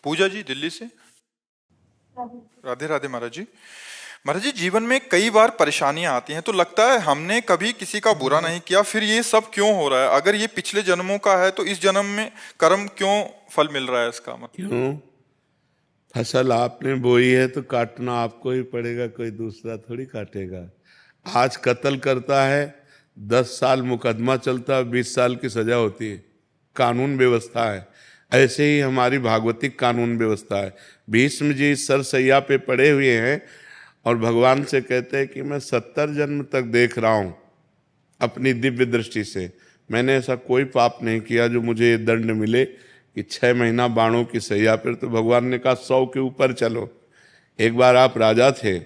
पूजा जी दिल्ली से। राधे राधे महाराज जी। महाराज जी, जीवन में कई बार परेशानियां आती हैं तो लगता है हमने कभी किसी का बुरा नहीं किया, फिर ये सब क्यों हो रहा है? अगर ये पिछले जन्मों का है तो इस जन्म में कर्म क्यों फल मिल रहा है इसका मतलब? क्यों? फसल आपने बोई है तो काटना आपको ही पड़ेगा, कोई दूसरा थोड़ी काटेगा। आज कत्ल करता है, 10 साल मुकदमा चलता है, 20 साल की सजा होती है। कानून व्यवस्था है। ऐसे ही हमारी भागवतिक कानून व्यवस्था है। भीष्म जी सरसैया पे पड़े हुए हैं और भगवान से कहते हैं कि मैं 70 जन्म तक देख रहा हूं अपनी दिव्य दृष्टि से, मैंने ऐसा कोई पाप नहीं किया जो मुझे ये दंड मिले कि 6 महीना बाणों की सैया पर। तो भगवान ने कहा 100 के ऊपर चलो। एक बार आप राजा थे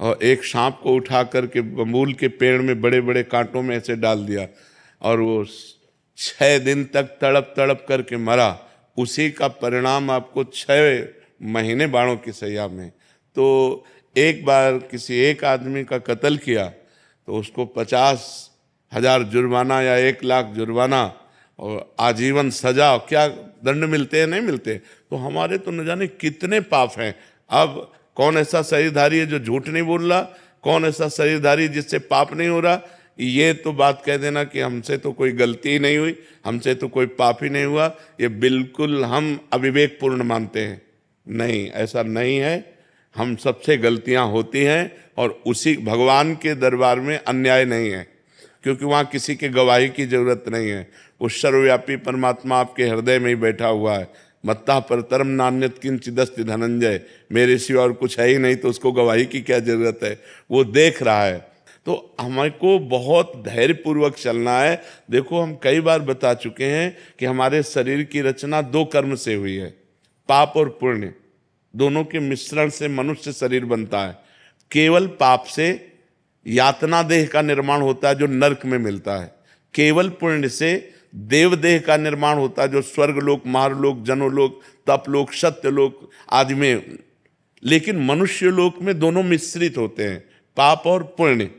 और एक सांप को उठा करके बबूल के पेड़ में बड़े बड़े कांटों में ऐसे डाल दिया और वो 6 दिन तक तड़प तड़प करके मरा। उसी का परिणाम आपको 6 महीने बाणों की सैया में। तो एक बार किसी एक आदमी का कत्ल किया तो उसको 50,000 जुर्माना या 1 लाख जुर्माना और आजीवन सजा, क्या दंड मिलते हैं? नहीं मिलते। तो हमारे तो न जाने कितने पाप हैं। अब कौन ऐसा शरीरधारी है जो झूठ नहीं बोल रहा? कौन ऐसा शरीरधारी जिससे पाप नहीं हो रहा? ये तो बात कह देना कि हमसे तो कोई गलती ही नहीं हुई, हमसे तो कोई पाप ही नहीं हुआ, ये बिल्कुल हम अविवेकपूर्ण मानते हैं। नहीं, ऐसा नहीं है। हम सबसे गलतियां होती हैं और उसी भगवान के दरबार में अन्याय नहीं है, क्योंकि वहाँ किसी के गवाही की जरूरत नहीं है। वो सर्वव्यापी परमात्मा आपके हृदय में ही बैठा हुआ है। मत्ता परतरम नान्यत किंचिदस्ति धनंजय, मेरे सिवा और कुछ है ही नहीं, तो उसको गवाही की क्या जरूरत है? वो देख रहा है। तो हमको बहुत धैर्यपूर्वक चलना है। देखो, हम कई बार बता चुके हैं कि हमारे शरीर की रचना 2 कर्म से हुई है, पाप और पुण्य। दोनों के मिश्रण से मनुष्य शरीर बनता है। केवल पाप से यातना देह का निर्माण होता है जो नरक में मिलता है। केवल पुण्य से देव देह का निर्माण होता है जो स्वर्गलोक, महारलोक, जनोलोक, तपलोक, सत्यलोक आदि में। लेकिन मनुष्य लोक में दोनों मिश्रित होते हैं, पाप और पुण्य।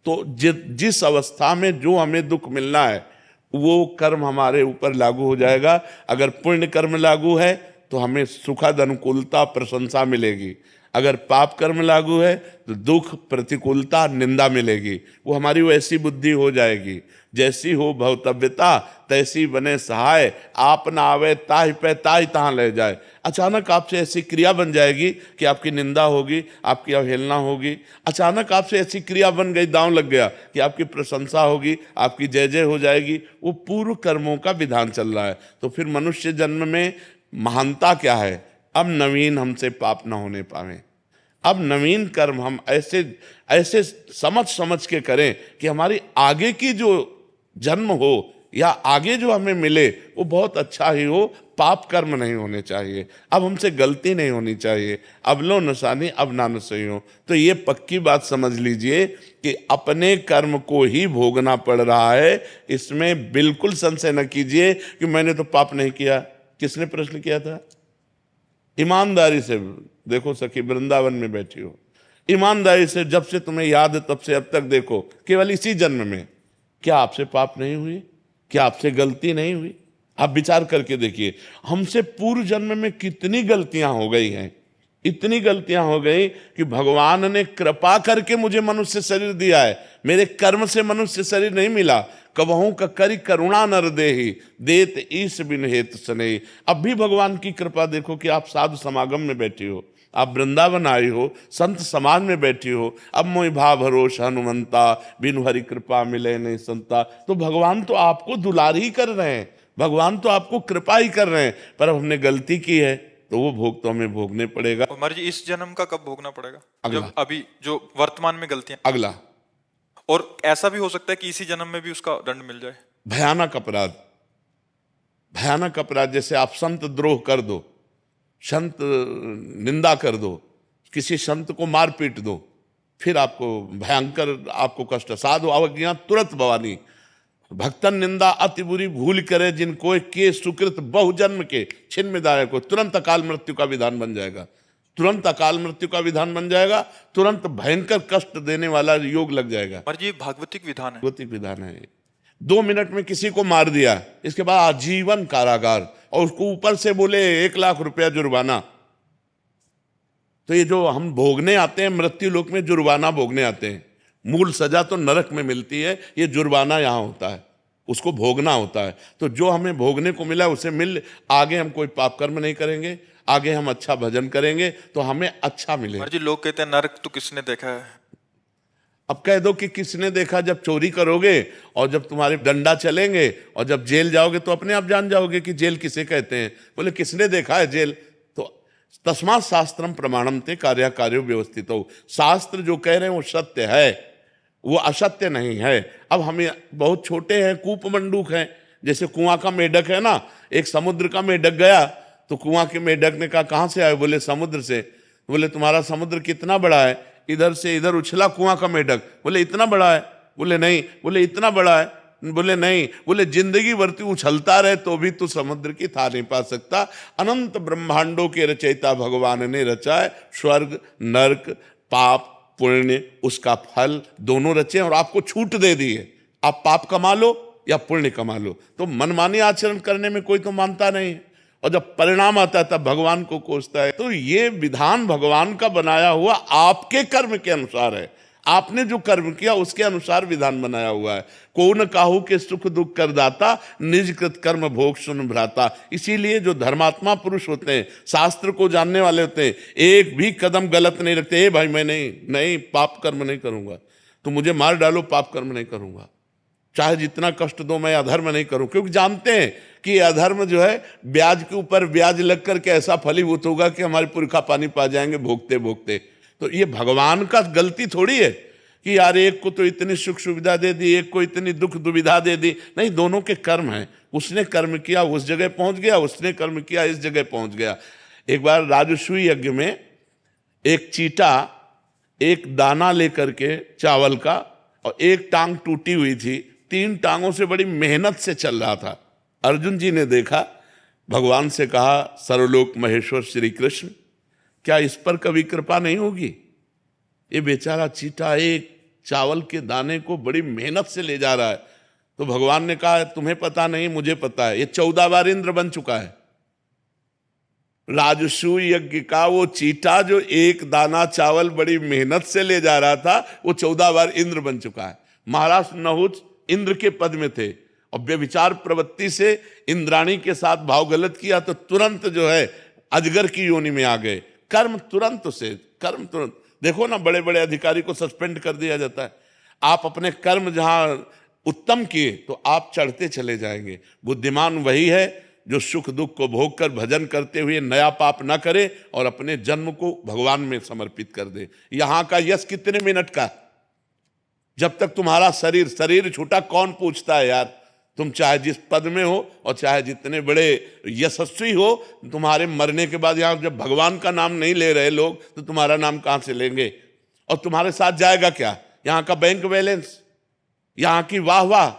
तो जिस अवस्था में जो हमें दुख मिलना है वो कर्म हमारे ऊपर लागू हो जाएगा। अगर पुण्य कर्म लागू है तो हमें सुखद अनुकूलता प्रशंसा मिलेगी। अगर पाप कर्म लागू है तो दुख, प्रतिकूलता, निंदा मिलेगी। वो हमारी वैसी बुद्धि हो जाएगी, जैसी हो भवतव्यता तैसी बने सहाय, आप ना आवे ताहि पे ताहि तहाँ ले जाए। अचानक आपसे ऐसी क्रिया बन जाएगी कि आपकी निंदा होगी, आपकी अवहेलना होगी। अचानक आपसे ऐसी क्रिया बन गई, दांव लग गया, कि आपकी प्रशंसा होगी, आपकी जय जय हो जाएगी। वो पूर्व कर्मों का विधान चल रहा है। तो फिर मनुष्य जन्म में महानता क्या है? अब नवीन हमसे पाप ना होने पावे। अब नवीन कर्म हम ऐसे ऐसे समझ समझ के करें कि हमारी आगे की जो जन्म हो या आगे जो हमें मिले वो बहुत अच्छा ही हो। पाप कर्म नहीं होने चाहिए। अब हमसे गलती नहीं होनी चाहिए। अब लो नसानी अब ना नसई हो। तो ये पक्की बात समझ लीजिए कि अपने कर्म को ही भोगना पड़ रहा है। इसमें बिल्कुल संशय न कीजिए कि मैंने तो पाप नहीं किया। किसने प्रश्न किया था? ईमानदारी से देखो सखी, वृंदावन में बैठी हो, ईमानदारी से जब से तुम्हें याद है तब से अब तक देखो, केवल इसी जन्म में क्या आपसे पाप नहीं हुई? क्या आपसे गलती नहीं हुई? आप विचार करके देखिए, हमसे पूर्व जन्म में कितनी गलतियां हो गई हैं। इतनी गलतियां हो गई कि भगवान ने कृपा करके मुझे मनुष्य शरीर दिया है। मेरे कर्म से मनुष्य शरीर नहीं मिला। कबहू का करी करुणा नर देहि, देत ईश बिन हेत सनेहि। अब भी भगवान की कृपा देखो कि आप साधु समागम में बैठी हो, आप वृंदावन आई हो, संत समाज में बैठी हो। अब मोहि भाव भरोस हनुमंता, बिनु हरि कृपा मिले नहीं संता। तो भगवान तो आपको दुलार ही कर रहे हैं, भगवान तो आपको कृपा ही कर रहे हैं। पर अब हमने गलती की है तो वो भोग तो हमें भोगने पड़ेगा। और महाराज जी, इस जन्म का कब भोगना पड़ेगा? अगला। जब अभी जो वर्तमान में गलतियां। अगला। और ऐसा भी हो सकता है कि इसी जन्म में भी उसका दंड मिल जाए। भयानक अपराध, भयानक अपराध, जैसे आप संत द्रोह कर दो, संत निंदा कर दो, किसी संत को मार पीट दो, फिर आपको भयंकर आपको कष्ट। साधु अवज्ञा तुरंत भवानी, भक्तन निंदा अति बुरी भूल करे, जिनको के सुकृत बहुजन्म के छिन्न दायक को। तुरंत अकाल मृत्यु का विधान बन जाएगा, तुरंत अकाल मृत्यु का विधान बन जाएगा, तुरंत भयंकर कष्ट देने वाला योग लग जाएगा। महाराज जी, भागवतिक विधान है। भागवतिक विधान है। 2 मिनट में किसी को मार दिया, इसके बाद आजीवन कारागार, और उसको ऊपर से बोले 1 लाख रुपया जुर्माना। तो ये जो हम भोगने आते हैं मृत्यु लोक में, जुर्माना भोगने आते हैं, मूल सजा तो नरक में मिलती है, ये जुर्माना यहाँ होता है, उसको भोगना होता है। तो जो हमें भोगने को मिला उसे मिल, आगे हम कोई पाप कर्म नहीं करेंगे, आगे हम अच्छा भजन करेंगे तो हमें अच्छा मिलेगा। जी लोग कहते हैं नरक तो किसने देखा है? अब कह दो कि किसने देखा, जब चोरी करोगे और जब तुम्हारे डंडा चलेंगे और जब जेल जाओगे तो अपने आप जान जाओगे कि जेल किसे कहते हैं। बोले किसने देखा है जेल? तो तस्मात् शास्त्रम प्रमाणम ते कार्य कार्यो व्यवस्थित हो, शास्त्र जो कह रहे हैं वो सत्य है, वो असत्य नहीं है। अब हमें बहुत छोटे हैं, कूप मंडूक हैं, जैसे कुआं का मेढक है ना, एक समुद्र का मेढक गया तो कुआं के मेढक ने कहा कहां से आए? बोले समुद्र से। बोले तुम्हारा समुद्र कितना बड़ा है? इधर से इधर उछला कुआं का मेढक। बोले इतना बड़ा है? बोले नहीं। बोले इतना बड़ा है? बोले नहीं। बोले जिंदगी भर तू उछलता रहे तो भी तू समुद्र की था नहीं पा सकता। अनंत ब्रह्मांडों के रचयिता भगवान ने रचा है, स्वर्ग नरक पाप पुण्य उसका फल दोनों रचे और आपको छूट दे दी है, आप पाप कमा लो या पुण्य कमा लो। तो मनमानी आचरण करने में कोई तो मानता नहीं है, और जब परिणाम आता है तब भगवान को कोसता है। तो ये विधान भगवान का बनाया हुआ आपके कर्म के अनुसार है, आपने जो कर्म किया उसके अनुसार विधान बनाया हुआ है। को न काहू के सुख दुख कर दाता, निज कृत कर्म भोग सुन भ्राता। इसीलिए जो धर्मात्मा पुरुष होते हैं, शास्त्र को जानने वाले होते हैं, एक भी कदम गलत नहीं रखते। भाई मैं नहीं पाप कर्म नहीं करूंगा, तो मुझे मार डालो पाप कर्म नहीं करूंगा, चाहे जितना कष्ट दो मैं अधर्म नहीं करूं, क्योंकि जानते हैं कि अधर्म जो है ब्याज के ऊपर ब्याज लग करके ऐसा फलीभूत होगा कि हमारे पुरखा पानी पा जाएंगे भोगते भोगते। तो ये भगवान का गलती थोड़ी है कि यार एक को तो इतनी सुख सुविधा दे दी, एक को इतनी दुख दुविधा दे दी। नहीं, दोनों के कर्म हैं। उसने कर्म किया उस जगह पहुंच गया, उसने कर्म किया इस जगह पहुंच गया। एक बार राजसूय यज्ञ में एक चीटा एक दाना लेकर के चावल का, और एक टांग टूटी हुई थी, 3 टांगों से बड़ी मेहनत से चल रहा था। अर्जुन जी ने देखा, भगवान से कहा सर्वलोक महेश्वर श्री कृष्ण, क्या इस पर कभी कृपा नहीं होगी? ये बेचारा चीटा एक चावल के दाने को बड़ी मेहनत से ले जा रहा है। तो भगवान ने कहा तुम्हें पता नहीं मुझे पता है, ये 14 बार इंद्र बन चुका है। राजसूय यज्ञ का वो चीटा जो एक दाना चावल बड़ी मेहनत से ले जा रहा था, वो 14 बार इंद्र बन चुका है। महाराज नहुष इंद्र के पद में थे, और व्यभिचार प्रवृत्ति से इंद्राणी के साथ भाव गलत किया तो तुरंत जो है अजगर की योनि में आ गए। कर्म तुरंत देखो ना, बड़े बड़े अधिकारी को सस्पेंड कर दिया जाता है। आप अपने कर्म जहां उत्तम किए तो आप चढ़ते चले जाएंगे। बुद्धिमान वही है जो सुख दुख को भोग कर भजन करते हुए नया पाप ना करे और अपने जन्म को भगवान में समर्पित कर दे। यहां का यश कितने मिनट का? जब तक तुम्हारा शरीर छूटा कौन पूछता है यार? तुम चाहे जिस पद में हो और चाहे जितने बड़े यशस्वी हो, तुम्हारे मरने के बाद यहां जब भगवान का नाम नहीं ले रहे लोग तो तुम्हारा नाम कहां से लेंगे? और तुम्हारे साथ जाएगा क्या? यहां का बैंक बैलेंस, यहां की वाह,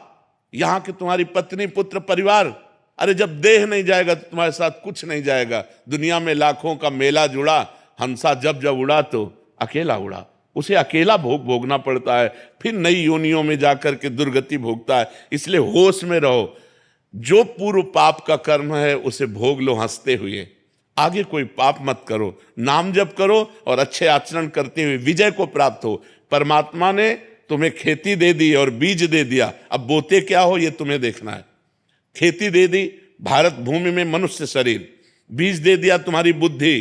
यहां की तुम्हारी पत्नी पुत्र परिवार। अरे जब देह नहीं जाएगा तो तुम्हारे साथ कुछ नहीं जाएगा। दुनिया में लाखों का मेला जुड़ा, हंसा जब जब उड़ा तो अकेला उड़ा। उसे अकेला भोगना पड़ता है, फिर नई योनियों में जाकर के दुर्गति भोगता है। इसलिए होश में रहो, जो पूर्व पाप का कर्म है उसे भोग लो हंसते हुए, आगे कोई पाप मत करो, नाम जप करो और अच्छे आचरण करते हुए विजय को प्राप्त हो। परमात्मा ने तुम्हें खेती दे दी और बीज दे दिया, अब बोते क्या हो ये तुम्हें देखना है। खेती दे दी भारत भूमि में मनुष्य शरीर, बीज दे दिया तुम्हारी बुद्धि।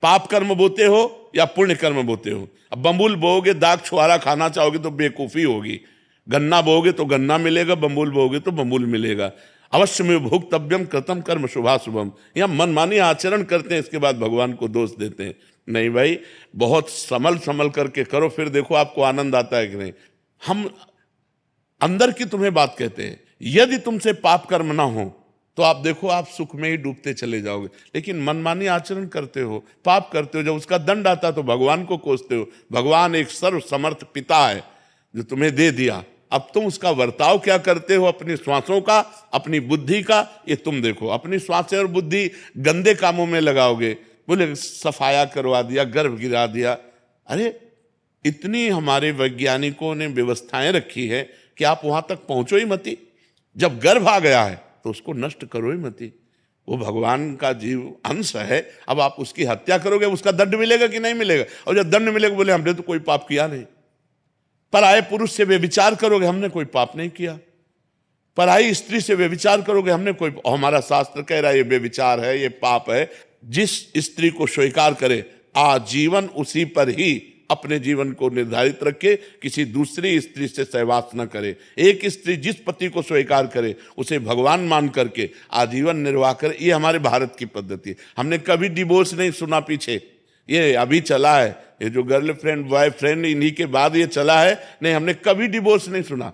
पाप कर्म बोते हो या पुण्य कर्म बोते हो? अब बम्बुल बोओगे, दाग छुआरा खाना चाहोगे तो बेवकूफी होगी। गन्ना बोओगे तो गन्ना मिलेगा, बम्बुल बोओगे तो बम्बुल मिलेगा। अवश्य में भोक्तव्यम कृतम कर्म शुभाशुभम। यहाँ मनमानी आचरण करते हैं, इसके बाद भगवान को दोष देते हैं। नहीं भाई, बहुत संभल करके करो, फिर देखो आपको आनंद आता है कि नहीं। हम अंदर की तुम्हें बात कहते हैं, यदि तुमसे पाप कर्म ना हो तो आप देखो आप सुख में ही डूबते चले जाओगे। लेकिन मनमानी आचरण करते हो, पाप करते हो, जब उसका दंड आता तो भगवान को कोसते हो। भगवान एक सर्व समर्थ पिता है जो तुम्हें दे दिया, अब तुम उसका बर्ताव क्या करते हो, अपनी श्वासों का, अपनी बुद्धि का, ये तुम देखो। अपनी श्वासें और बुद्धि गंदे कामों में लगाओगे, बोले सफाया करवा दिया, गर्भ गिरा दिया। अरे इतनी हमारे वैज्ञानिकों ने व्यवस्थाएं रखी है कि आप वहां तक पहुंचो ही मती। जब गर्भ आ गया है तो उसको नष्ट करो ही मत। वो भगवान का जीव अंश है, अब आप उसकी हत्या करोगे, उसका दंड मिलेगा कि नहीं मिलेगा? और जब दंड मिलेगा बोले हमने तो कोई पाप किया नहीं। पराये पुरुष से व्यभिचार करोगे, हमने कोई पाप नहीं किया। पराई स्त्री से व्यभिचार करोगे, हमने कोई, हमारा शास्त्र कह रहा है ये व्यभिचार है, ये पाप है। जिस स्त्री को स्वीकार करे आजीवन उसी पर ही अपने जीवन को निर्धारित रखे, किसी दूसरी स्त्री से सहवास न करे। एक स्त्री जिस पति को स्वीकार करे उसे भगवान मान करके आजीवन निर्वाह करे। ये हमारे भारत की पद्धति है। हमने कभी डिवोर्स नहीं सुना पीछे, ये अभी चला है, ये जो गर्लफ्रेंड बॉयफ्रेंड इन्हीं के बाद ये चला है। नहीं, हमने कभी डिवोर्स नहीं सुना।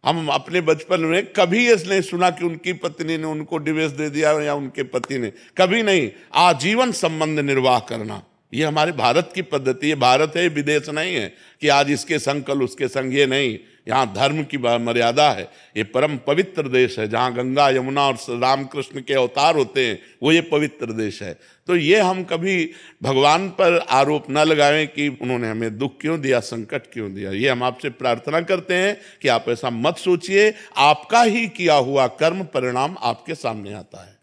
हम अपने बचपन में कभी ये नहीं सुना कि उनकी पत्नी ने उनको डिवोर्स दे दिया या उनके पति ने, कभी नहीं। आजीवन संबंध निर्वाह करना ये हमारे भारत की पद्धति है। भारत है, विदेश नहीं है कि आज इसके संग कल उसके संग, ये नहीं। यहाँ धर्म की मर्यादा है। ये परम पवित्र देश है, जहाँ गंगा यमुना और रामकृष्ण के अवतार होते हैं, वो ये पवित्र देश है। तो ये हम कभी भगवान पर आरोप न लगाएं कि उन्होंने हमें दुख क्यों दिया, संकट क्यों दिया। ये हम आपसे प्रार्थना करते हैं कि आप ऐसा मत सोचिए। आपका ही किया हुआ कर्म परिणाम आपके सामने आता है।